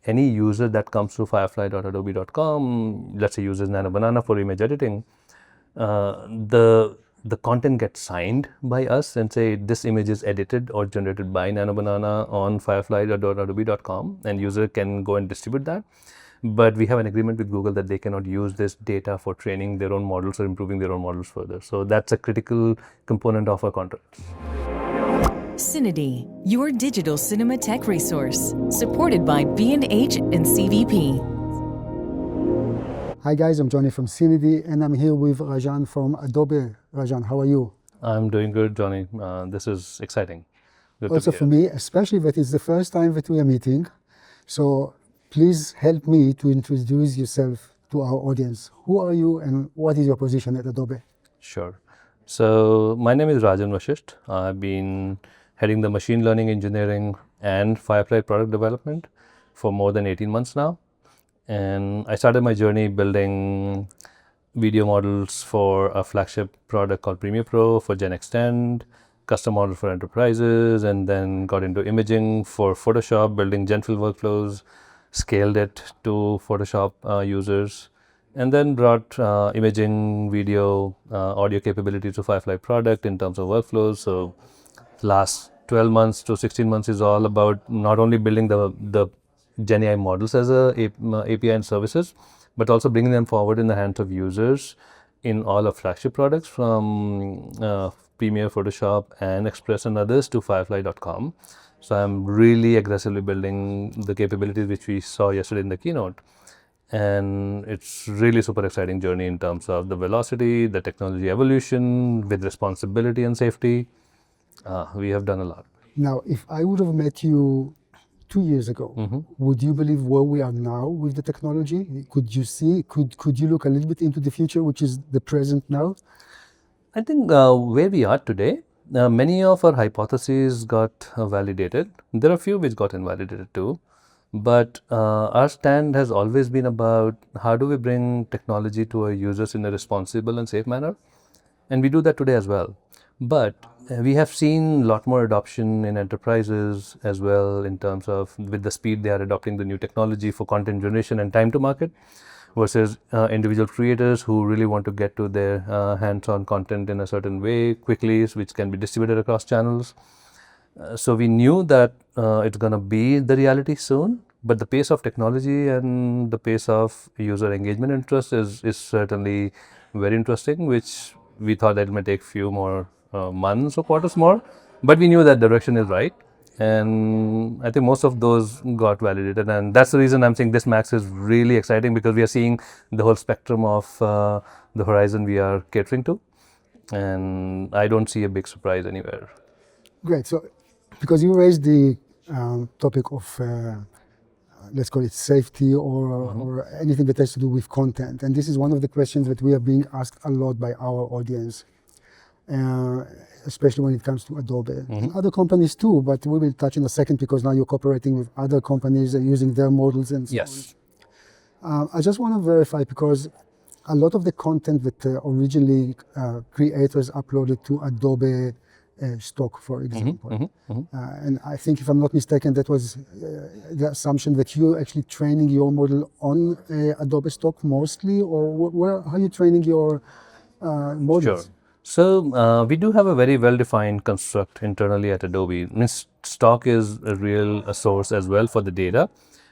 any user that comes to firefly.adobe.com, let's say uses Nano Banana for image editing, the content gets signed by us and say this image is edited or generated by Nano Banana on firefly.adobe.com, and user can go and distribute that. But we have an agreement with Google that they cannot use this data for training their own models or improving their own models further. So that's a critical component of our contract. CineD, your digital cinema tech resource, supported by B&H and CVP. Hi guys, I'm Johnny from CineD, and I'm here with Rajan from Adobe. Rajan, how are you? I'm doing good, Johnny. This is exciting. Good also for me, especially that it's the first time that we are meeting. So please help me to introduce yourself to our audience. Who are you and what is your position at Adobe? Sure. So my name is Rajan Vashisht. I've been heading the machine learning engineering and Firefly product development for more than 18 months now. And I started my journey building video models for a flagship product called Premiere Pro for Gen Extend, custom model for enterprises, and then got into imaging for Photoshop, building genfill workflows, scaled it to Photoshop users, and then brought imaging, video, audio capabilities to Firefly product in terms of workflows. So last 12 months to 16 months is all about not only building the Gen AI models as a API and services, but also bringing them forward in the hands of users in all of flagship products from Premiere, Photoshop, and Express and others to Firefly.com. So I'm really aggressively building the capabilities which we saw yesterday in the keynote. And it's really super exciting journey in terms of the velocity, the technology evolution with responsibility and safety. We have done a lot. Now, if I would have met you 2 years ago, would you believe where we are now with the technology? Could you see, could you look a little bit into the future, which is the present now? I think where we are today, many of our hypotheses got validated. There are a few which got invalidated too. But our stand has always been about how do we bring technology to our users in a responsible and safe manner. And we do that today as well. But we have seen a lot more adoption in enterprises as well in terms of with the speed they are adopting the new technology for content generation and time to market versus individual creators who really want to get to their hands-on content in a certain way quickly, which can be distributed across channels. So we knew that it's going to be the reality soon, but the pace of technology and the pace of user engagement interest is certainly very interesting, which we thought that it might take few more months or quarters more, but we knew that direction is right. And I think most of those got validated, and that's the reason I'm saying this Max is really exciting, because we are seeing the whole spectrum of the horizon we are catering to, and I don't see a big surprise anywhere. Great. So, because you raised the topic of, let's call it safety or anything that has to do with content, and this is one of the questions that we are being asked a lot by our audience, especially when it comes to Adobe. Other companies too, but we will touch in a second, because now you're cooperating with other companies and using their models and so on. I just want to verify, because a lot of the content that originally creators uploaded to Adobe stock, for example. And I think, if I'm not mistaken, that was the assumption that you're actually training your model on Adobe stock mostly, or how are you training your models? Sure. So we do have a very well-defined construct internally at Adobe. Means stock is a source as well for the data,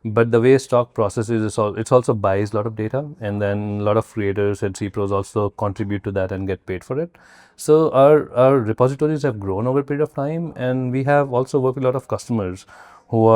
but the way stock processes it's also buys a lot of data, and then a lot of creators and CPROs also contribute to that and get paid for it. So our repositories have grown over a period of time, and we have also worked with a lot of customers who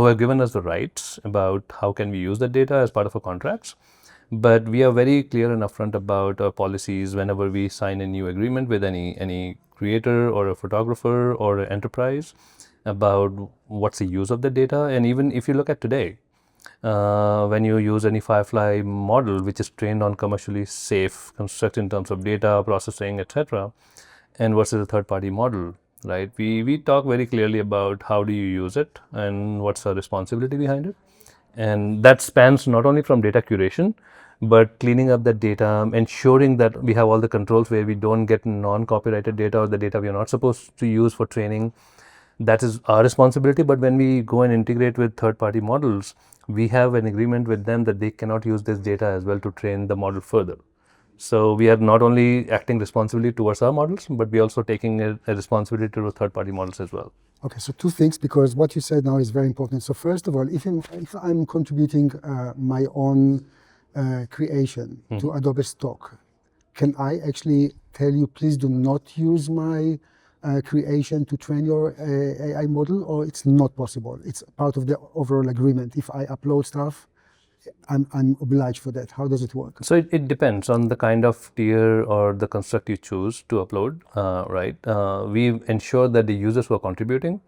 have given us the rights about how can we use the data as part of our contracts. But we are very clear and upfront about our policies whenever we sign a new agreement with any creator or a photographer or an enterprise about what's the use of the data. And even if you look at today, when you use any Firefly model, which is trained on commercially safe construct in terms of data processing, etc., and versus a third-party model, right? We talk very clearly about how do you use it and what's the responsibility behind it. And that spans not only from data curation, but cleaning up the data, ensuring that we have all the controls where we don't get non-copyrighted data or the data we are not supposed to use for training. that is our responsibility. But when we go and integrate with third-party models, we have an agreement with them that they cannot use this data as well to train the model further. So we are not only acting responsibly towards our models, but we are also taking a responsibility to third-party models as well. Okay, so two things, because what you said now is very important. So first of all, if I'm contributing my own creation to Adobe stock, can I actually tell you, please do not use my creation to train your AI model, or it's not possible? It's part of the overall agreement. If I upload stuff, I'm obliged for that. How does it work? So it depends on the kind of tier or the construct you choose to upload, right? We ensure that the users who are contributing,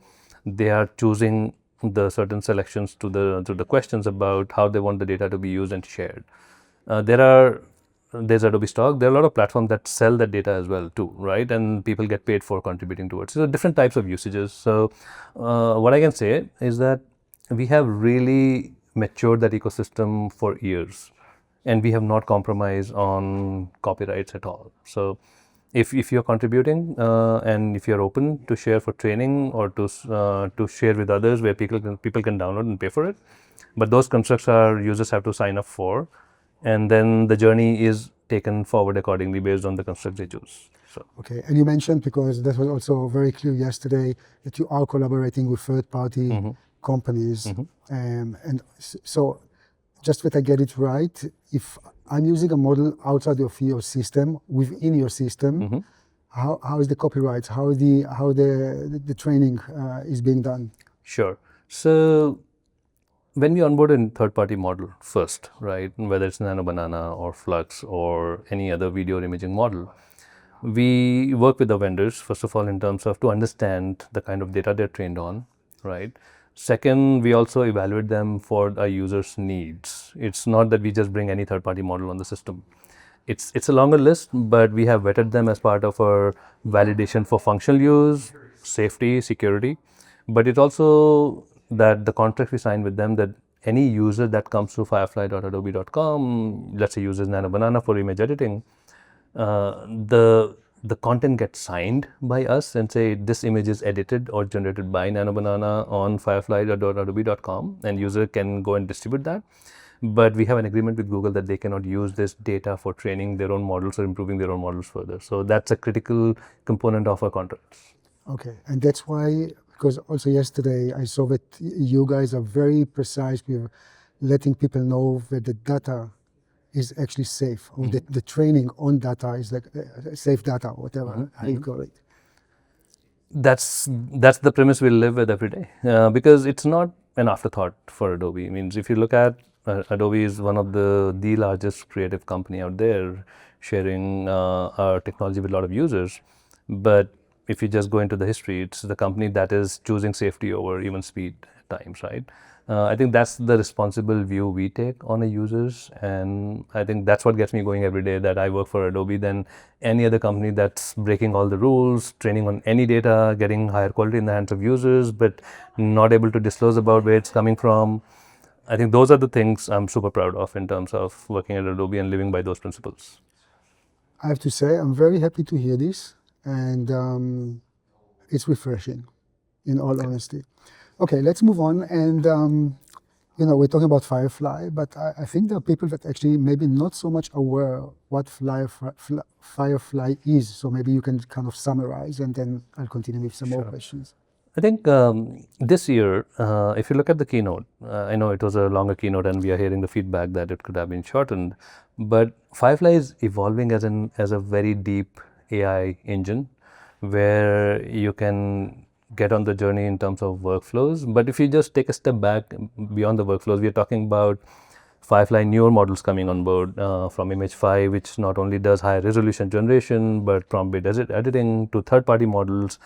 they are choosing the certain selections to the questions about how they want the data to be used and shared. There's Adobe Stock. There are a lot of platforms that sell that data as well too, right? And people get paid for contributing to it. So different types of usages. So what I can say is that we have really matured that ecosystem for years, and we have not compromised on copyrights at all. So if you're contributing and if you're open to share for training or to share with others where people can download and pay for it, but those constructs our users have to sign up for, and then the journey is taken forward accordingly based on the construct they choose. So. Okay, and you mentioned, because that was also very clear yesterday, that you are collaborating with third-party companies, and so just that I get it right, if I'm using a model outside of your system, within your system, how is the copyright, how the training is being done? Sure. So when we onboard a third-party model first, right, whether it's Nano Banana or Flux or any other video or imaging model, we work with the vendors, first of all, in terms of to understand the kind of data they're trained on, right? Second, we also evaluate them for our users' needs. It's not that we just bring any third-party model on the system. It's a longer list, but we have vetted them as part of our validation for functional use, safety, security. But it's also that the contract we sign with them, that any user that comes to firefly.adobe.com, let's say uses Nano Banana for image editing, the content gets signed by us and say this image is edited or generated by Nano Banana on firefly.adobe.com, and user can go and distribute that. But we have an agreement with Google that they cannot use this data for training their own models or improving their own models further. So that's a critical component of our contracts. Okay, and that's why, because also yesterday I saw that you guys are very precise with letting people know that the data is actually safe, or the training on data is like safe data, whatever how you call it. That's the premise we live with every day, because it's not an afterthought for Adobe. I mean, if you look at Adobe is one of the largest creative company out there, sharing our technology with a lot of users. But if you just go into the history, it's the company that is choosing safety over even speed at times, right? I think that's the responsible view we take on the users, and I think that's what gets me going every day, that I work for Adobe than any other company that's breaking all the rules, training on any data, getting higher quality in the hands of users, but not able to disclose about where it's coming from. I think those are the things I'm super proud of in terms of working at Adobe and living by those principles. I have to say, I'm very happy to hear this, and it's refreshing, in all honesty. Okay, let's move on. And we're talking about Firefly, but I think there are people that actually maybe not so much aware what Firefly is. So maybe you can kind of summarize, and then I'll continue with some more questions. I think this year, if you look at the keynote, I know it was a longer keynote and we are hearing the feedback that it could have been shortened, but Firefly is evolving as a very deep AI engine where you can get on the journey in terms of workflows. But if you just take a step back beyond the workflows, we are talking about Firefly newer models coming on board from Image 5, which not only does high resolution generation, but prompt-based editing to third-party models.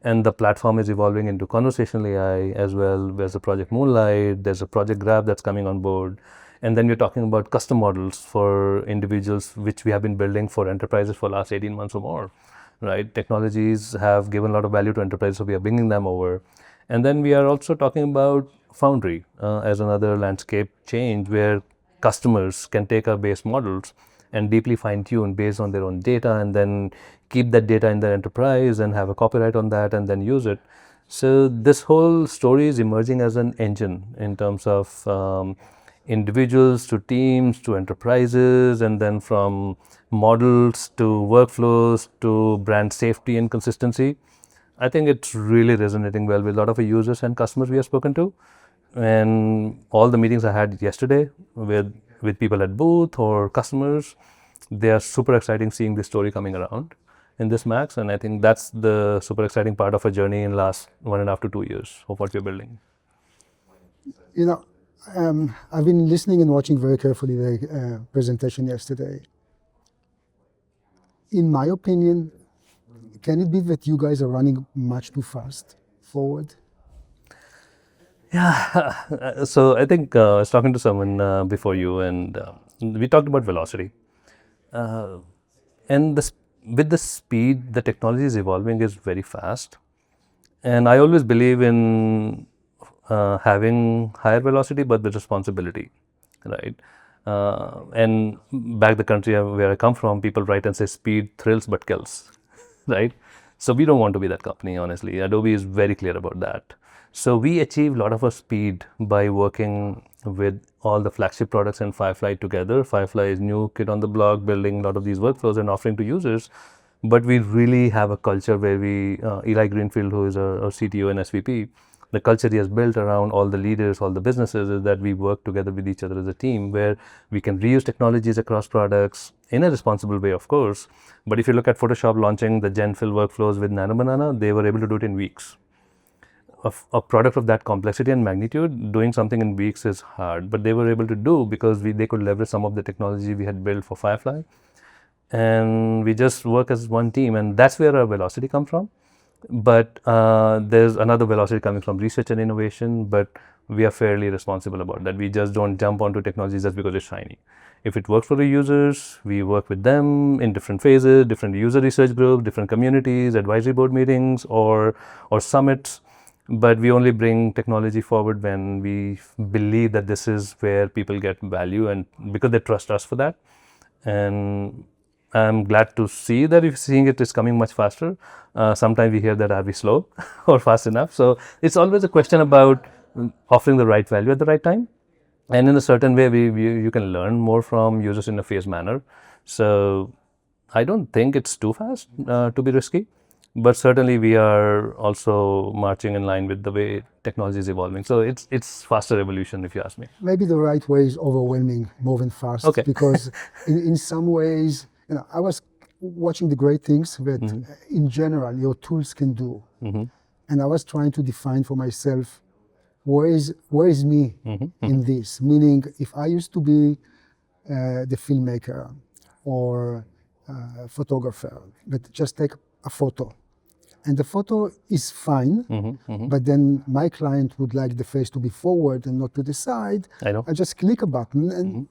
And the platform is evolving into conversational AI as well. There's a Project Moonlight, there's a Project Graph that's coming on board. And then we're talking about custom models for individuals, which we have been building for enterprises for the last 18 months or more, right? Technologies have given a lot of value to enterprises, so we are bringing them over. And then we are also talking about Foundry as another landscape change where customers can take our base models and deeply fine-tune based on their own data, and then keep that data in their enterprise and have a copyright on that and then use it. So this whole story is emerging as an engine in terms of individuals to teams to enterprises, and then from models to workflows to brand safety and consistency. I think it's really resonating well with a lot of our users and customers we have spoken to. And all the meetings I had yesterday with people at booth or customers, they are super exciting seeing this story coming around in this Max. And I think that's the super exciting part of a journey in last 1.5 to 2 years of what we're building. You know, I've been listening and watching very carefully the presentation yesterday. In my opinion, can it be that you guys are running much too fast forward? Yeah, so I think I was talking to someone before you, and we talked about velocity. And with the speed the technology is evolving is very fast. And I always believe in having higher velocity but with responsibility, right? And back the country where I come from, people write and say speed thrills but kills, right? So we don't want to be that company, honestly. Adobe is very clear about that. So we achieve a lot of our speed by working with all the flagship products and Firefly together. Firefly is new kid on the block, building a lot of these workflows and offering to users. But we really have a culture where Eli Greenfield, who is our CTO and SVP, the culture he has built around all the leaders, all the businesses, is that we work together with each other as a team where we can reuse technologies across products in a responsible way, of course. But if you look at Photoshop launching the Gen Fill workflows with Nano Banana, they were able to do it in weeks. A product of that complexity and magnitude, doing something in weeks is hard, but they were able to do because they could leverage some of the technology we had built for Firefly, and we just work as one team, and that's where our velocity comes from. But there's another velocity coming from research and innovation, but we are fairly responsible about that. We just don't jump onto technologies just because it's shiny. If it works for the users, we work with them in different phases, different user research groups, different communities, advisory board meetings, or summits. But we only bring technology forward when we believe that this is where people get value, and because they trust us for that. And I'm glad to see that if seeing it is coming much faster. Sometimes we hear that are we slow or fast enough. So it's always a question about offering the right value at the right time. And in a certain way, you can learn more from users in a phased manner. So I don't think it's too fast to be risky. But certainly we are also marching in line with the way technology is evolving. So it's faster evolution, if you ask me. Maybe the right way is overwhelming more than fast. Okay. Because in some ways, I was watching the great things that in general your tools can do. And I was trying to define for myself, where is me in this? Meaning, if I used to be the filmmaker or photographer, but just take a photo, and the photo is fine, but then my client would like the face to be forward and not to the side. I know. I just click a button, and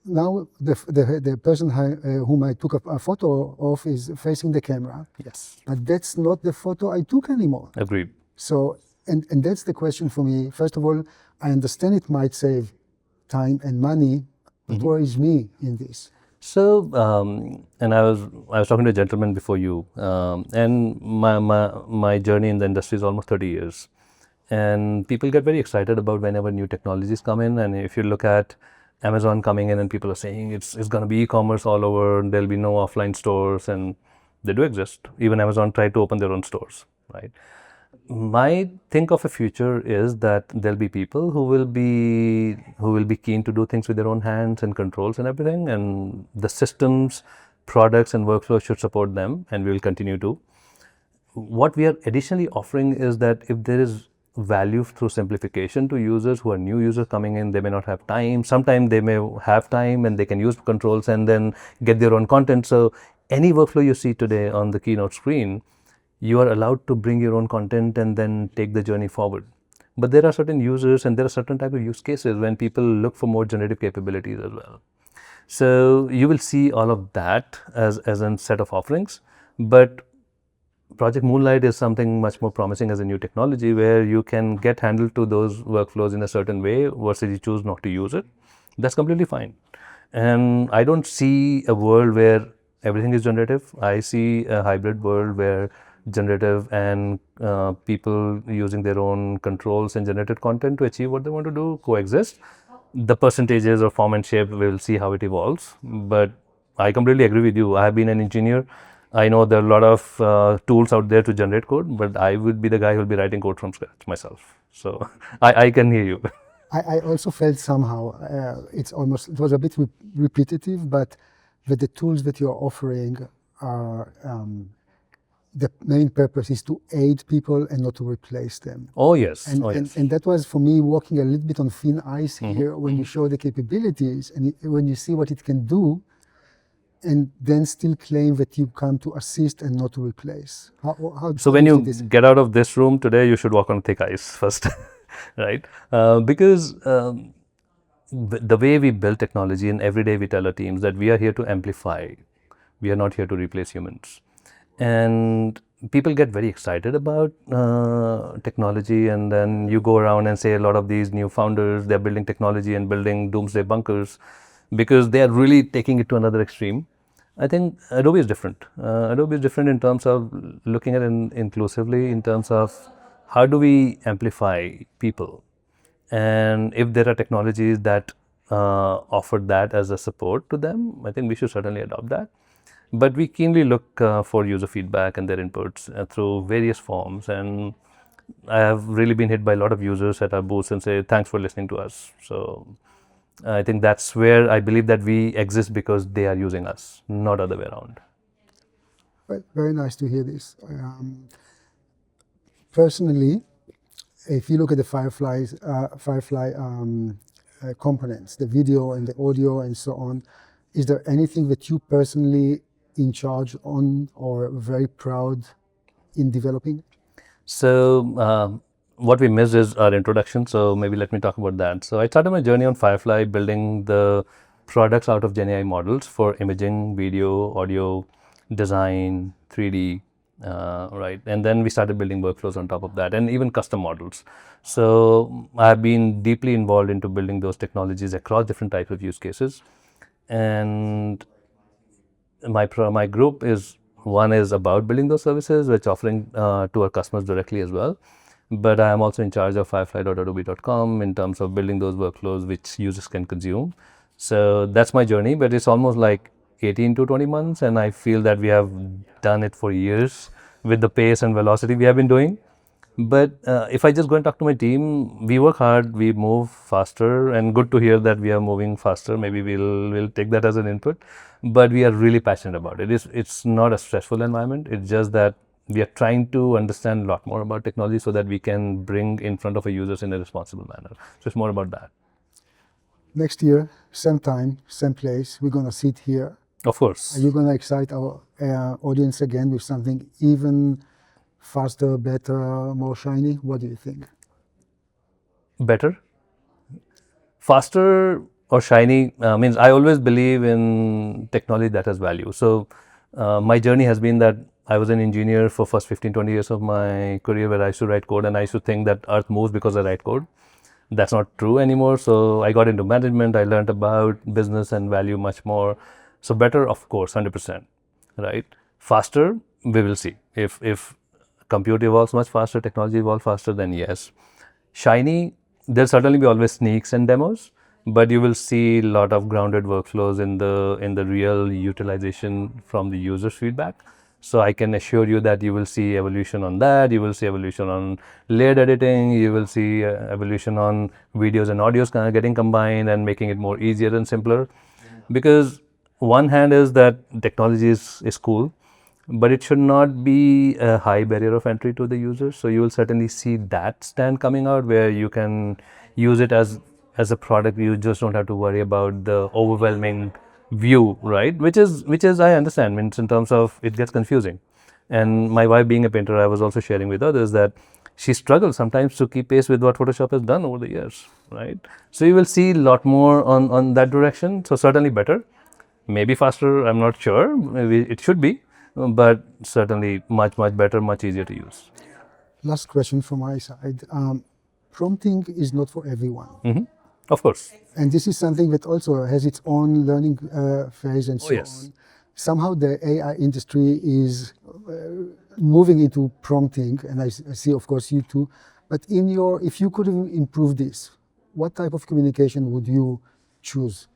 now the person whom I took a photo of is facing the camera. Yes. But that's not the photo I took anymore. Agreed. So, and that's the question for me. First of all, I understand it might save time and money, but where is me in this? So, and I was talking to a gentleman before you, and my journey in the industry is almost 30 years. And people get very excited about whenever new technologies come in. And if you look at Amazon coming in and people are saying it's going to be e-commerce all over, and there'll be no offline stores, and they do exist. Even Amazon tried to open their own stores, right? My think of a future is that there'll be people who will be keen to do things with their own hands and controls and everything, and the systems, products, and workflows should support them, and we will continue to. What we are additionally offering is that if there is value through simplification to users who are new users coming in, they may not have time. Sometimes they may have time and they can use controls and then get their own content. So any workflow you see today on the keynote screen, you are allowed to bring your own content and then take the journey forward. But there are certain users and there are certain type of use cases when people look for more generative capabilities as well. So you will see all of that as a set of offerings. But Project Moonlight is something much more promising as a new technology where you can get handled to those workflows in a certain way versus you choose not to use it. That's completely fine. And I don't see a world where everything is generative. I see a hybrid world where generative and people using their own controls and generated content to achieve what they want to do coexist. The percentages or form and shape, we'll see how it evolves. But I completely agree with you. I have been an engineer. I know there are a lot of tools out there to generate code, but I would be the guy who will be writing code from scratch myself. So I can hear you. I also felt somehow it was a bit repetitive, but that the tools that you're offering are the main purpose is to aid people and not to replace them. Oh yes. And that was for me walking a little bit on thin ice here when you show the capabilities and when you see what it can do, and then still claim that you come to assist and not to replace. So when you get out of this room today, you should walk on thick ice first, right? Because the way we build technology, and every day we tell our teams that we are here to amplify. We are not here to replace humans. And people get very excited about technology, and then you go around and say a lot of these new founders, they're building technology and building doomsday bunkers because they are really taking it to another extreme. I think Adobe is different. Adobe is different in terms of looking at it inclusively, in terms of how do we amplify people. And if there are technologies that offer that as a support to them, I think we should certainly adopt that. But we keenly look for user feedback and their inputs through various forms. And I have really been hit by a lot of users at our booths and say, thanks for listening to us. So I think that's where I believe that we exist because they are using us, not other way around. Well, very nice to hear this. Personally, if you look at the Firefly components, the video and the audio and so on, is there anything that you personally in charge on or very proud in developing? So what we missed is our introduction, so maybe let me talk about that. So I started my journey on Firefly building the products out of GenAI models for imaging, video, audio, design, 3D, right? And then we started building workflows on top of that and even custom models. So I've been deeply involved into building those technologies across different types of use cases. And my group is, one is about building those services, which offering to our customers directly as well. But I am also in charge of firefly.adobe.com in terms of building those workflows which users can consume. So that's my journey, but it's almost like 18 to 20 months, and I feel that we have done it for years with the pace and velocity we have been doing. But if I just go and talk to my team, we work hard, we move faster, and good to hear that we are moving faster. Maybe we'll take that as an input, but we are really passionate about it. It's not a stressful environment. It's just that we are trying to understand a lot more about technology so that we can bring in front of our users in a responsible manner. So it's more about that. Next year, same time, same place, we're going to sit here. Of course. Are you going to excite our audience again with something even faster, better, more shiny? What do you think? Better? Faster or shiny means I always believe in technology that has value. So my journey has been that I was an engineer for first 15, 20 years of my career where I used to write code, and I used to think that Earth moves because I write code. That's not true anymore. So I got into management. I learned about business and value much more. So better, of course, 100%, right? Faster, we will see. If compute evolves much faster, technology evolves faster, then yes. Shiny, there'll certainly be always sneaks and demos, but you will see a lot of grounded workflows in the real utilization from the user's feedback. So I can assure you that you will see evolution on that. You will see evolution on layered editing. You will see evolution on videos and audios kind of getting combined and making it more easier and simpler. Because one hand is that technology is cool, but it should not be a high barrier of entry to the user. So you will certainly see that stand coming out where you can use it as a product. You just don't have to worry about the overwhelming view, right? Which is I understand, means in terms of it gets confusing. And my wife being a painter, I was also sharing with others that she struggles sometimes to keep pace with what Photoshop has done over the years, right? So you will see a lot more on that direction. So certainly better, maybe faster, I'm not sure, maybe it should be, but certainly much better, much easier to use. Last question from my side. Prompting is not for everyone. Mm-hmm. Of course. And this is something that also has its own learning phase and so on. somehow the AI industry is moving into prompting, and I see, of course, you too. But if you could improve this, what type of communication would you choose?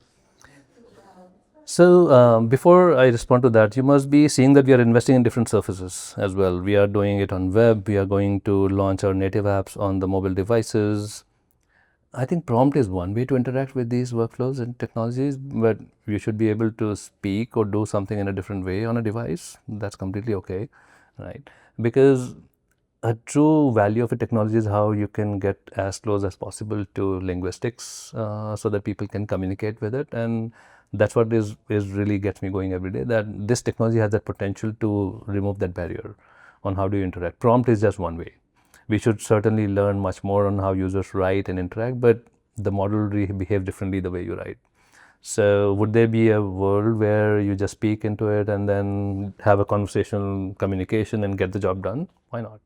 So before I respond to that, you must be seeing that we are investing in different surfaces as well. We are doing it on web. We are going to launch our native apps on the mobile devices. I think prompt is one way to interact with these workflows and technologies, but you should be able to speak or do something in a different way on a device. That's completely okay, right? Because a true value of a technology is how you can get as close as possible to linguistics so that people can communicate with it. And that's what is really gets me going every day, that this technology has that potential to remove that barrier on how do you interact. Prompt is just one way. We should certainly learn much more on how users write and interact, but the model will behave differently the way you write. So would there be a world where you just speak into it and then have a conversational communication and get the job done? Why not?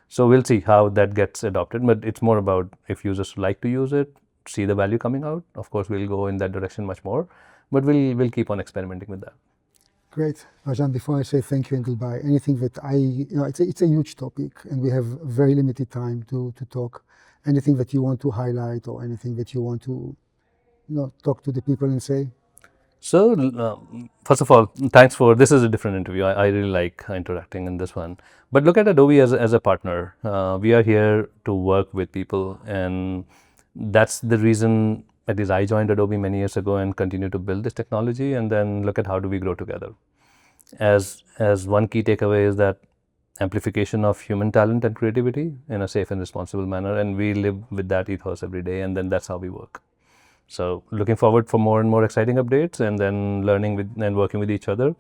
So we'll see how that gets adopted, but it's more about if users like to use it, see the value coming out. Of course, we'll go in that direction much more, but we'll keep on experimenting with that. Great. Rajan, before I say thank you and goodbye, anything that it's a huge topic and we have very limited time to talk. Anything that you want to highlight or anything that you want to talk to the people and say? So first of all, thanks for, this is a different interview. I really like interacting in this one. But look at Adobe as a partner. We are here to work with people, and that's the reason at least I joined Adobe many years ago and continue to build this technology, and then look at how do we grow together. As one key takeaway is that amplification of human talent and creativity in a safe and responsible manner, and we live with that ethos every day, and then that's how we work. So looking forward for more and more exciting updates, and then learning with and working with each other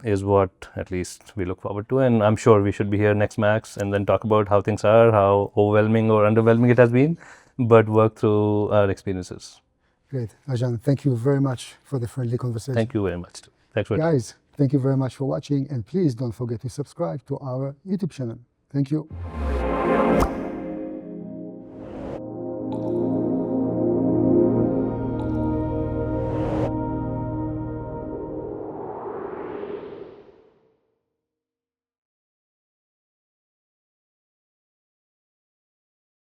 is what at least we look forward to. And I'm sure we should be here next Max and then talk about how things are, how overwhelming or underwhelming it has been, but work through our experiences. Great. Rajan, thank you very much for the friendly conversation. Thank you very much. Thanks for Guys, thank you very much for watching, and please don't forget to subscribe to our YouTube channel. Thank you.